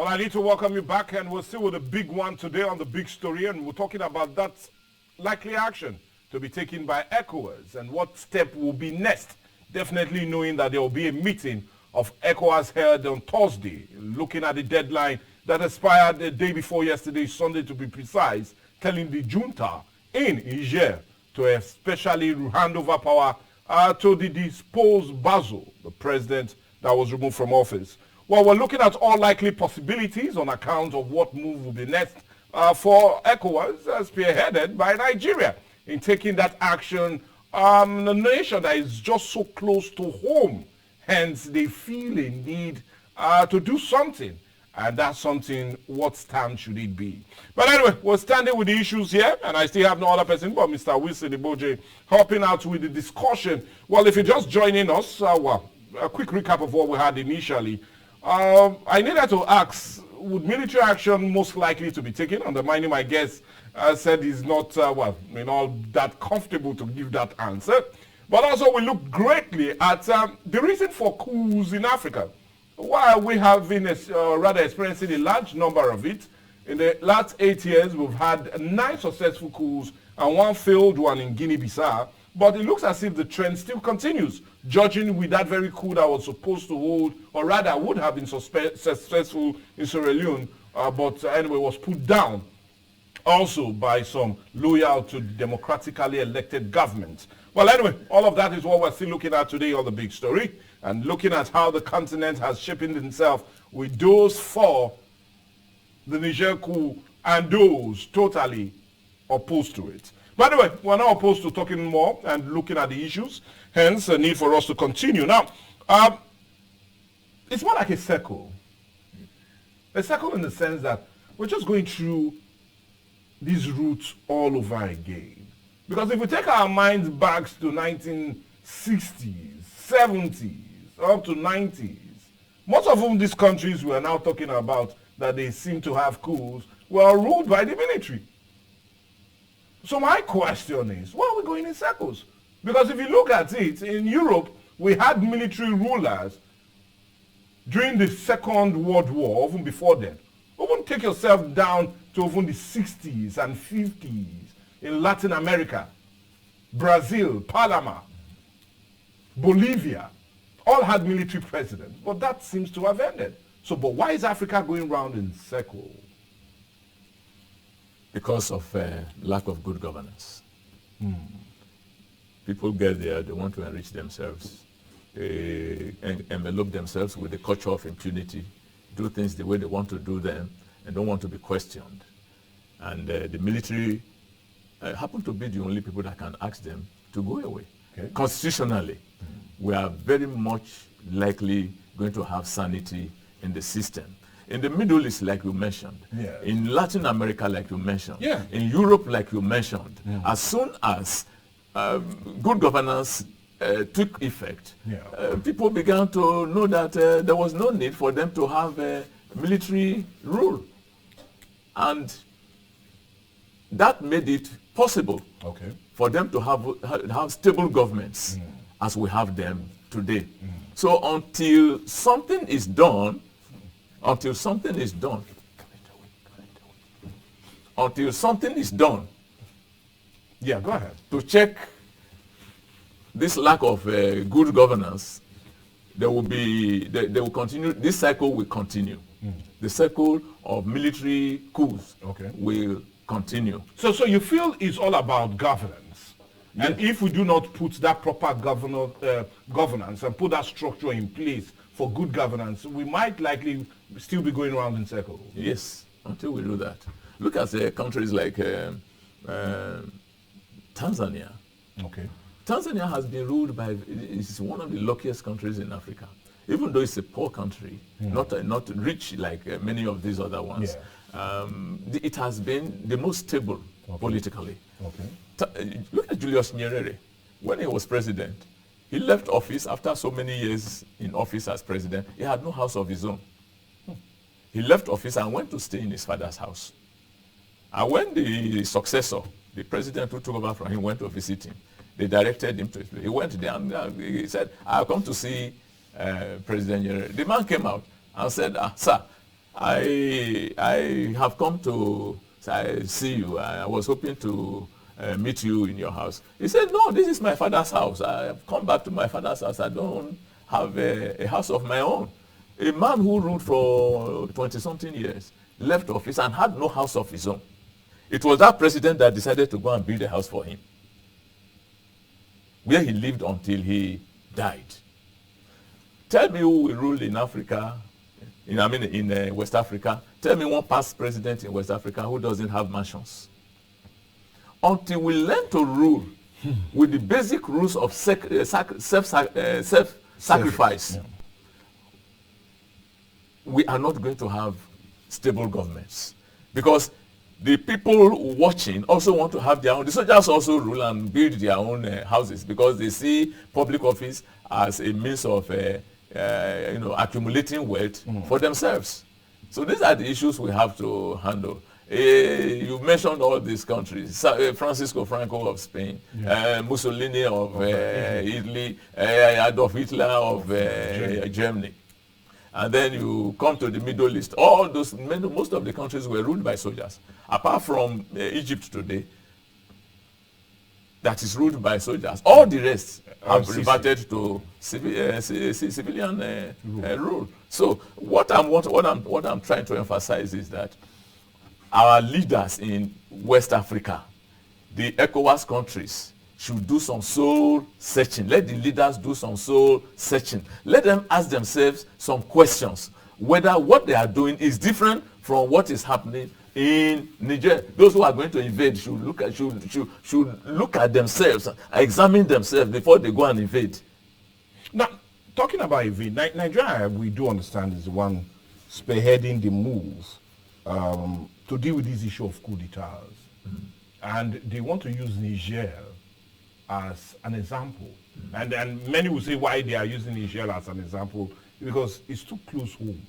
Well, I need to welcome you back, and we're still with a big one today on the big story, and we're talking about that likely action to be taken by Ecowas and what step will be next. Definitely knowing that there will be a meeting of Ecowas held on Thursday, looking at the deadline that expired the day before yesterday, Sunday to be precise, telling the junta in Niger to especially hand over power to the disposed Bazoum, the president that was removed from office. Well, we're looking at all likely possibilities on account of what move will be next for ECOWAS, spearheaded by Nigeria, in taking that action. A nation that is just so close to home, hence they feel a need to do something. And that's something, what stand should it be? But anyway, we're standing with the issues here, and I still have no other person but Mr. Wilson Iboje helping out with the discussion. Well, if you're just joining us, well, a quick recap of what we had initially. I needed to ask, would military action most likely to be taken? Undermining my guess said he's not, that comfortable to give that answer. But also we look greatly at the reason for coups in Africa. While we have been rather experiencing a large number of it, in the last 8 years we've had 9 successful coups and 1 failed one in Guinea-Bissau. But it looks as if the trend still continues, judging with that very coup that was supposed to hold, or rather would have been successful in Sierra Leone, but anyway was put down also by some loyal to democratically elected government. Well, anyway, all of that is what we're still looking at today on the big story, and looking at how the continent has shaped itself with those for the Niger coup and those totally opposed to it. By the way, we're not opposed to talking more and looking at the issues, hence a need for us to continue. Now, it's more like a circle. A circle in the sense that we're just going through these routes all over again. Because if we take our minds back to 1960s, 70s, up to 90s, most of these countries we are now talking about that they seem to have coups were ruled by the military. So my question is, why are we going in circles? Because if you look at it, in Europe, we had military rulers during the Second World War, even before then. Even take yourself down to even the 60s and 50s in Latin America, Brazil, Panama, Bolivia, all had military presidents. But that seems to have ended. So, but why is Africa going round in circles? Because of lack of good governance. People get there, they want to enrich themselves, envelope themselves with the culture of impunity, do things the way they want to do them, and don't want to be questioned. And the military happen to be the only people that can ask them to go away. Okay. Constitutionally, we are very much likely going to have sanity in the system. In the Middle East, like you mentioned, yes. In Latin America, like you mentioned, yeah. In Europe, like you mentioned, as soon as good governance took effect, people began to know that there was no need for them to have military rule. And that made it possible for them to have stable governments as we have them today. So until something is done, yeah, go ahead, to check this lack of good governance, they will continue. This cycle will continue. The cycle of military coups will continue. So you feel it's all about governance, yes. And if we do not put that proper governance and put that structure in place for good governance, we might likely still be going around in circles. Yes, until we do that. Look at countries like Tanzania. Tanzania has been ruled by, it's one of the luckiest countries in Africa. Even though it's a poor country, not rich like many of these other ones, it has been the most stable politically. Look at Julius Nyerere. When he was president, he left office after so many years in office as president. He had no house of his own. He left office and went to stay in his father's house. And when the successor, the president who took over from him, went to visit him, they directed him to his place. He went there and he said, "I'll come to see President Nyerere." The man came out and said, "Sir, I have come to see you. I was hoping to meet you in your house. He said, no, this is my father's house. I have come back to my father's house. I don't have a house of my own. A man who ruled for 20-something years left office and had no house of his own. It was that president that decided to go and build a house for him, where he lived until he died. Tell me who will rule in Africa, in West Africa. Tell me one past president in West Africa who doesn't have mansions. Until we learn to rule with the basic rules of self-sacrifice, we are not going to have stable governments. Because the people watching also want to have their own. The soldiers also rule and build their own houses because they see public office as a means of accumulating wealth for themselves. So these are the issues we have to handle. You mentioned all these countries. Francisco Franco of Spain, Mussolini of Italy, Adolf Hitler of Germany. And then you come to the Middle East. All those, most of the countries were ruled by soldiers. Apart from Egypt today, that is ruled by soldiers. All the rest have reverted to civilian rule. So what I'm trying to emphasize is that our leaders in West Africa, the Ecowas countries, should do some soul searching. Let the leaders do some soul searching. Let them ask themselves some questions, whether what they are doing is different from what is happening in Niger. Those who are going to invade should look at themselves, examine themselves before they go and invade. Now, talking about invade, Nigeria, we do understand, is the one spearheading the move to deal with this issue of coup d'etats. And they want to use Niger as an example. And many will say why they are using Niger as an example, because it's too close home.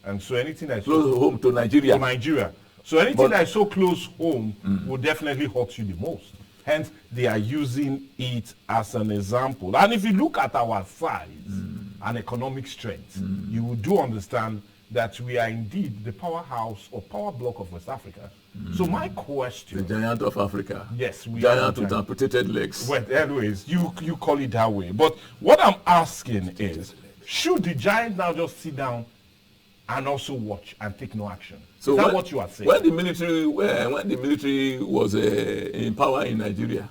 And so anything that's close home to Nigeria. So anything that's so close home will definitely hurt you the most. Hence, they are using it as an example. And if you look at our size and economic strength, you will do understand that we are indeed the powerhouse or power block of West Africa. So my question... The giant of Africa. Yes, we giant with amputated legs. Well, anyways, you call it that way. But what I'm asking is, should the giant now just sit down and also watch and take no action? So is that what you are saying? When the military was in power in Nigeria,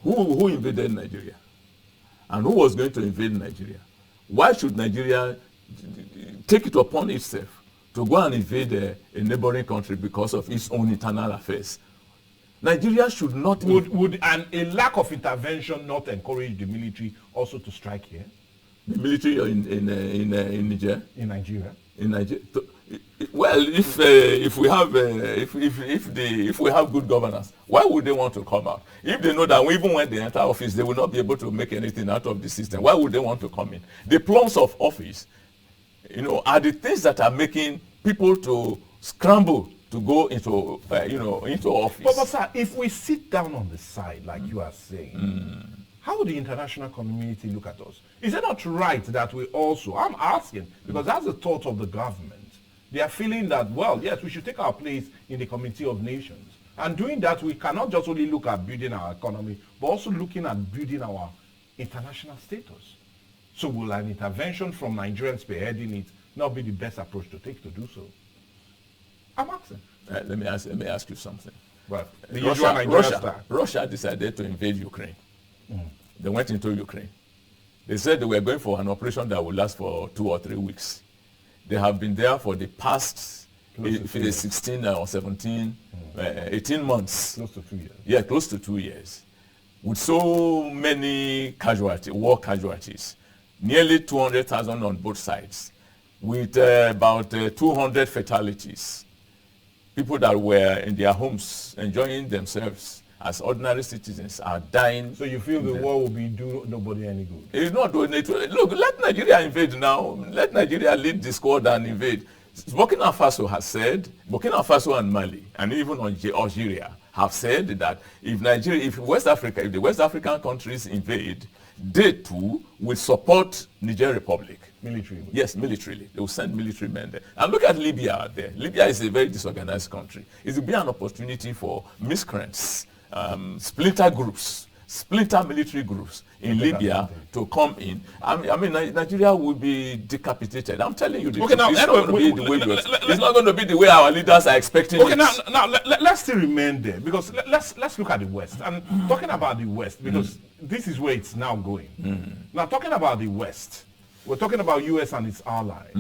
who invaded Nigeria? And who was going to invade Nigeria? Why should Nigeria take it upon itself to go and invade a neighboring country because of its own internal affairs? Nigeria should not... Would a lack of intervention not encourage the military also to strike here? The military in Niger? In Nigeria? In Nigeria. Well, if we have good governance, why would they want to come out? If they know that even when they enter office, they will not be able to make anything out of the system, why would they want to come in? The plums of office, are the things that are making people to scramble to go into office. But sir, if we sit down on the side, like you are saying, how would the international community look at us? Is it not right that we also, I'm asking, because that's the thought of the government. They are feeling that, well, yes, we should take our place in the Community of Nations. And doing that, we cannot just only look at building our economy, but also looking at building our international status. So will an intervention from Nigerians spearheading it not be the best approach to take to do so? I'm asking. Let me ask you something. Well, Russia decided to invade Ukraine. They went into Ukraine. They said they were going for an operation that would last for 2 or 3 weeks. They have been there for the past 16 or 17, 18 months. Close to 2 years. Yeah, close to 2 years. With so many war casualties. Nearly 200,000 on both sides. With about 200 fatalities. People that were in their homes enjoying themselves as ordinary citizens are dying. So you feel the war will do nobody any good? It's not doing it. Look, let Nigeria invade now. Let Nigeria lead the squad and invade. Burkina Faso has said, Burkina Faso and Mali, and even Algeria, have said that if the West African countries invade, they too will support Niger Republic. Military. Yes, militarily. They will send military men there. And look at Libya out there. Libya is a very disorganized country. It will be an opportunity for miscreants, splinter groups, splinter military groups in Libya to come in. I mean, Nigeria will be decapitated. I'm telling you, it's not going to be the way our leaders are expecting it. Now let's still remain there, because let's look at the West. And talking about the West, because this is where it's now going. Now, talking about the West, we're talking about U.S. and its allies.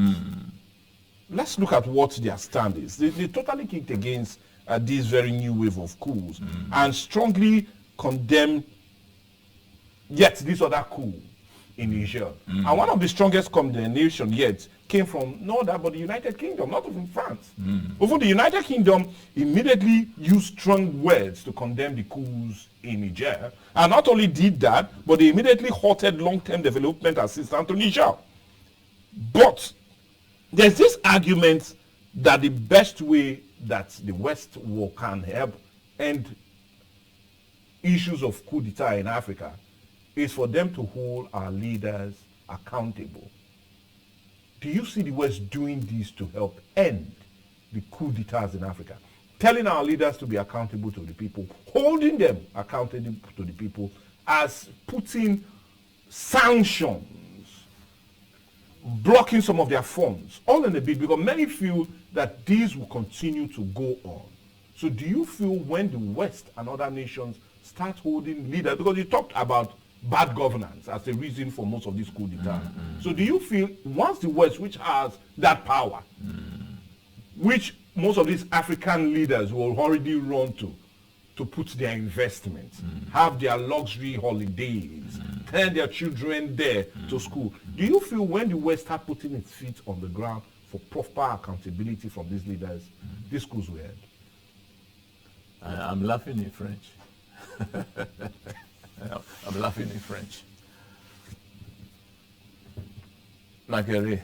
Let's look at what their stand is. They totally kicked against this very new wave of coups and strongly condemn yet this other coup in Niger. And one of the strongest condemnation yet came from no other but the United Kingdom, not even France. Even the United Kingdom immediately used strong words to condemn the coups in Niger. And not only did that, but they immediately halted long-term development assistance to Niger. But there's this argument that the best way that the West can help end issues of coup d'etat in Africa is for them to hold our leaders accountable. Do you see the West doing this to help end the coup d'etats in Africa? Telling our leaders to be accountable to the people, holding them accountable to the people, as putting sanctions, blocking some of their funds, all in a bit, because many feel that these will continue to go on. So do you feel when the West and other nations start holding leaders, because you talked about bad governance as a reason for most of these coup d'etats. So do you feel once the West, which has that power, which most of these African leaders will already run to put their investments, have their luxury holidays, send their children there to school, do you feel when the West start putting its feet on the ground for proper accountability from these leaders, these coups will end? I'm laughing in French. I'm laughing in French. Marguerite,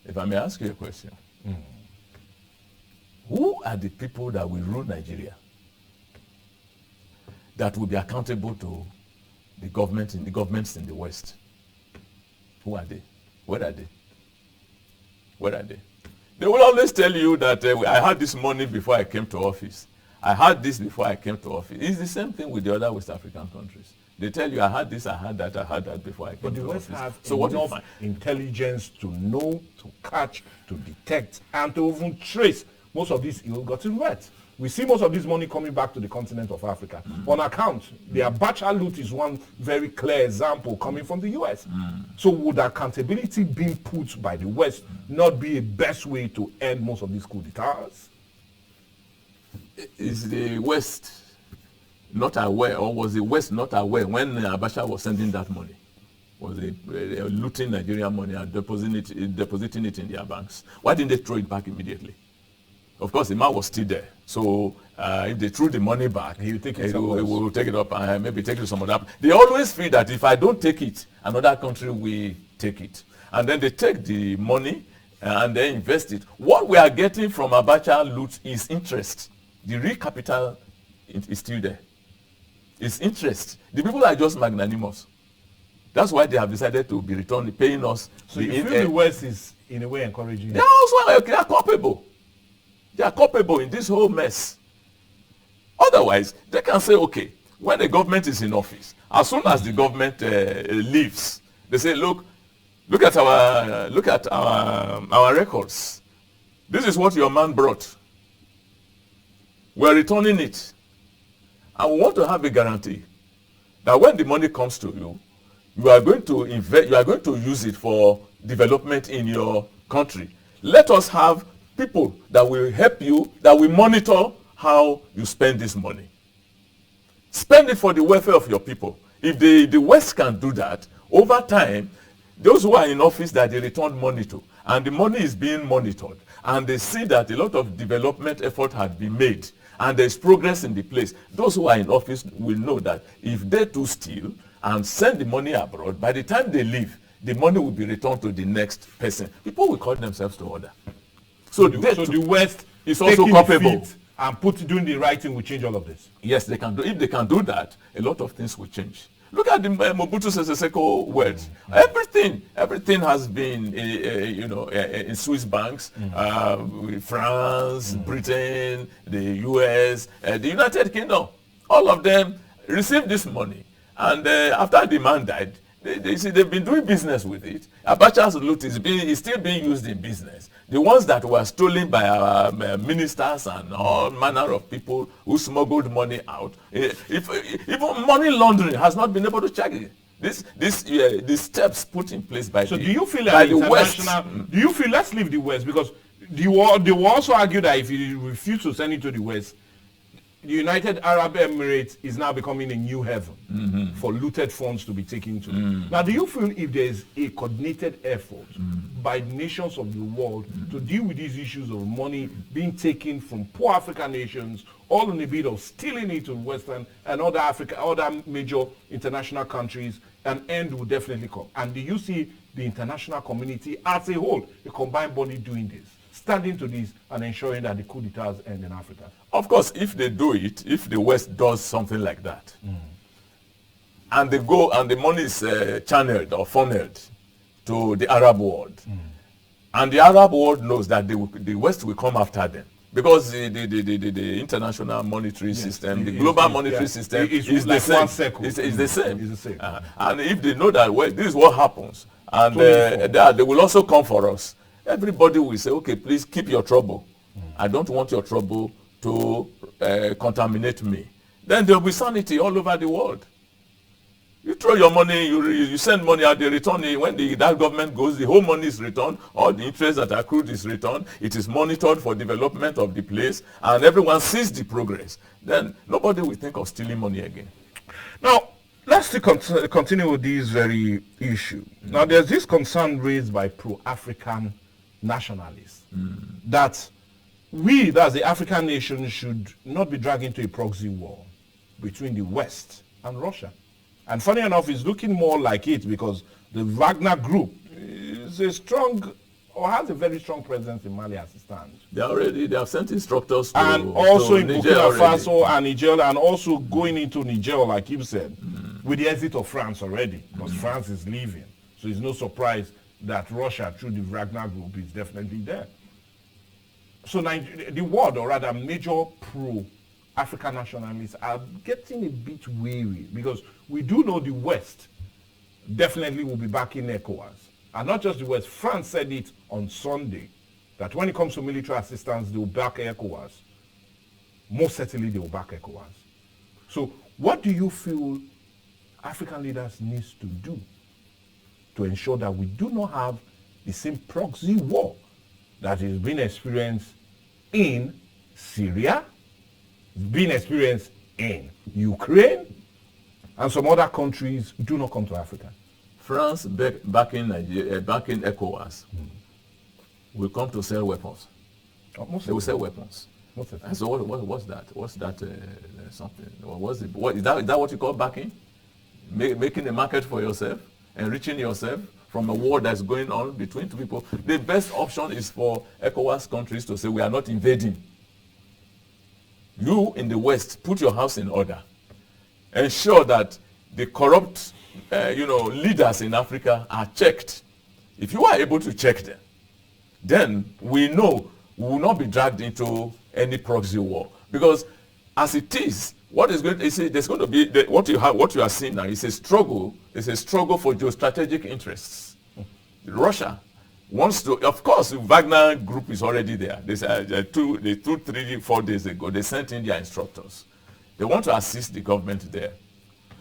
if I may ask you a question. Who are the people that will rule Nigeria that will be accountable to the governments in the West? Who are they? Where are they? Where are they? They will always tell you that I had this money before I came to office. I had this before I came to office. It's the same thing with the other West African countries. They tell you, I had this, I had that before I came to office. But the West have enough intelligence to know, to catch, to detect, and to even trace most of these ill-gotten wealth. We see most of this money coming back to the continent of Africa. On account, the Abacha loot is one very clear example coming from the U.S. So would accountability being put by the West not be a best way to end most of these coup d'etats? Is the West not aware, or was the West not aware when Abacha was sending that money? Was they looting Nigerian money and depositing it in their banks? Why didn't they throw it back immediately? Of course, the man was still there. So if they threw the money back, he will take it up and maybe take it to some other. They always feel that if I don't take it, another country will take it. And then they take the money and they invest it. What we are getting from Abacha loot is interest. The real capital is still there. It's interest. The people are just magnanimous. That's why they have decided to be returning, paying us. So you feel the West is in a way encouraging? They also they are culpable. They are culpable in this whole mess. Otherwise, they can say, okay, when the government is in office, as soon as the government leaves, they say, look at our records. This is what your man brought. We're returning it. And we want to have a guarantee that when the money comes to you, you are going to invest, you are going to use it for development in your country. Let us have people that will help you, that will monitor how you spend this money. Spend it for the welfare of your people. If the West can do that, over time, those who are in office that they return money to, and the money is being monitored, and they see that a lot of development effort had been made, and there's progress in the place, those who are in office will know that if they too steal and send the money abroad, by the time they leave, the money will be returned to the next person. People will call themselves to order. So the West is also culpable. And doing the right thing will change all of this. Yes, they can do. If they can do that, a lot of things will change. Look at the Mobutu Sese Seko words. Everything has been, in Swiss banks, France, Britain, the US, the United Kingdom. All of them received this money. And after the man died, they see they've been doing business with it. Abacha's loot is still being used in business. The ones that were stolen by our ministers and all manner of people who smuggled money out, even money laundering has not been able to check it. The steps put in place by do you feel by like the West. do you feel, let's leave the West, because they will also argue that if you refuse to send it to the West, the United Arab Emirates is now becoming a new heaven for looted funds to be taken to. Now, do you feel if there is a coordinated effort by nations of the world to deal with these issues of money being taken from poor African nations, all in the bid of stealing it to Western and other major international countries, an end will definitely come? And do you see the international community as a whole, a combined body, doing this, standing to this and ensuring that the coup d'etats end in Africa? Of course, if they do it, if the West does something like that, and they go and the money is channeled or funneled to the Arab world, and the Arab world knows that the West will come after them, because the international monetary system, the global monetary system is like the same. one circle. It's the same. It's the same. And if they know that, well, this is what happens, and they will also come for us, everybody will say, okay, please keep your trouble. I don't want your trouble to contaminate me. Then there will be sanity all over the world. You throw your money, you send money out, they return it. When that government goes, the whole money is returned, all the interest that accrued is returned. It is monitored for development of the place, and everyone sees the progress. Then nobody will think of stealing money again. Now, let's still continue with this very issue. Now, there's this concern raised by pro-African nationalists that that's the African nation, should not be dragged into a proxy war between the West and Russia. And funny enough, it's looking more like it, because the Wagner group is has a very strong presence in Mali as it stands. They have sent instructors to, and also to in Niger Burkina already. Faso and Niger, and also going into Niger, like you said, with the exit of France already, because France is leaving. So it's no surprise that Russia, through the Wagner group, is definitely there. So the world, or rather major pro-African nationalists, are getting a bit weary, because we do know the West definitely will be backing Ecowas. And not just the West. France said it on Sunday, that when it comes to military assistance, they will back Ecowas. Most certainly they will back Ecowas. So what do you feel African leaders need to do to ensure that we do not have the same proxy war that is being experienced in Syria, being experienced in Ukraine, and some other countries do not come to Africa? France backing ECOWAS will come to sell weapons. They will sell weapons. And so what's that? What's that something? Is that what you call backing? Making a market for yourself, enriching yourself from a war that's going on between two people. The best option is for ECOWAS countries to say, we are not invading. You in the West, put your house in order. Ensure that the corrupt leaders in Africa are checked. If you are able to check them, then we know we will not be dragged into any proxy war. Because as it is, what is going to say, there's going to be what you are seeing now is a struggle. It's a struggle for geostrategic interests. Russia wants to, of course, the Wagner group is already there. They 4 days ago, they sent in their instructors. They want to assist the government there.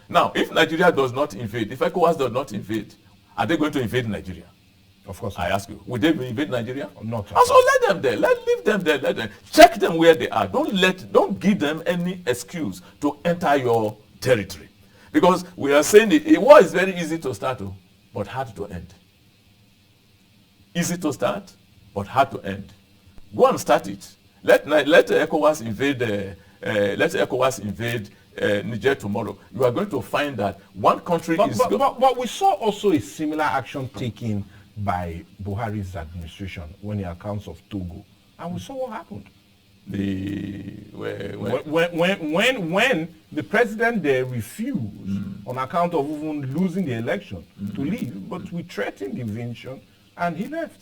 Now, if Nigeria does not invade, if ECOWAS does not invade, are they going to invade Nigeria? Of course I ask you, would they invade Nigeria? Not. And so let them there. Leave them there. Let them check them where they are. Don't give them any excuse to enter your territory, because we are saying a war is very easy to start, but hard to end. Easy to start, but hard to end. Go and start it. Let ECOWAS invade. Let ECOWAS invade Niger tomorrow. You are going to find that one country is. But we saw also a similar action taken by Buhari's administration when he accounts of Togo, and we saw what happened. When the president there refused on account of even losing the election to leave. But we threatened invasion, and he left.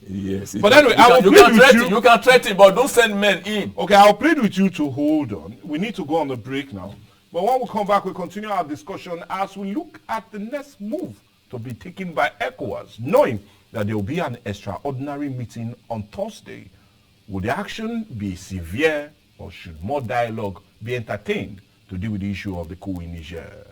Yes. But anyway, I will plead with you. You can threaten, but don't send men in. Okay, I'll plead with you to hold on. We need to go on the break now. But when we come back, we'll continue our discussion as we look at the next move to be taken by Ecowas, knowing that there will be an extraordinary meeting on Thursday. Will the action be severe, or should more dialogue be entertained to deal with the issue of the coup in Niger?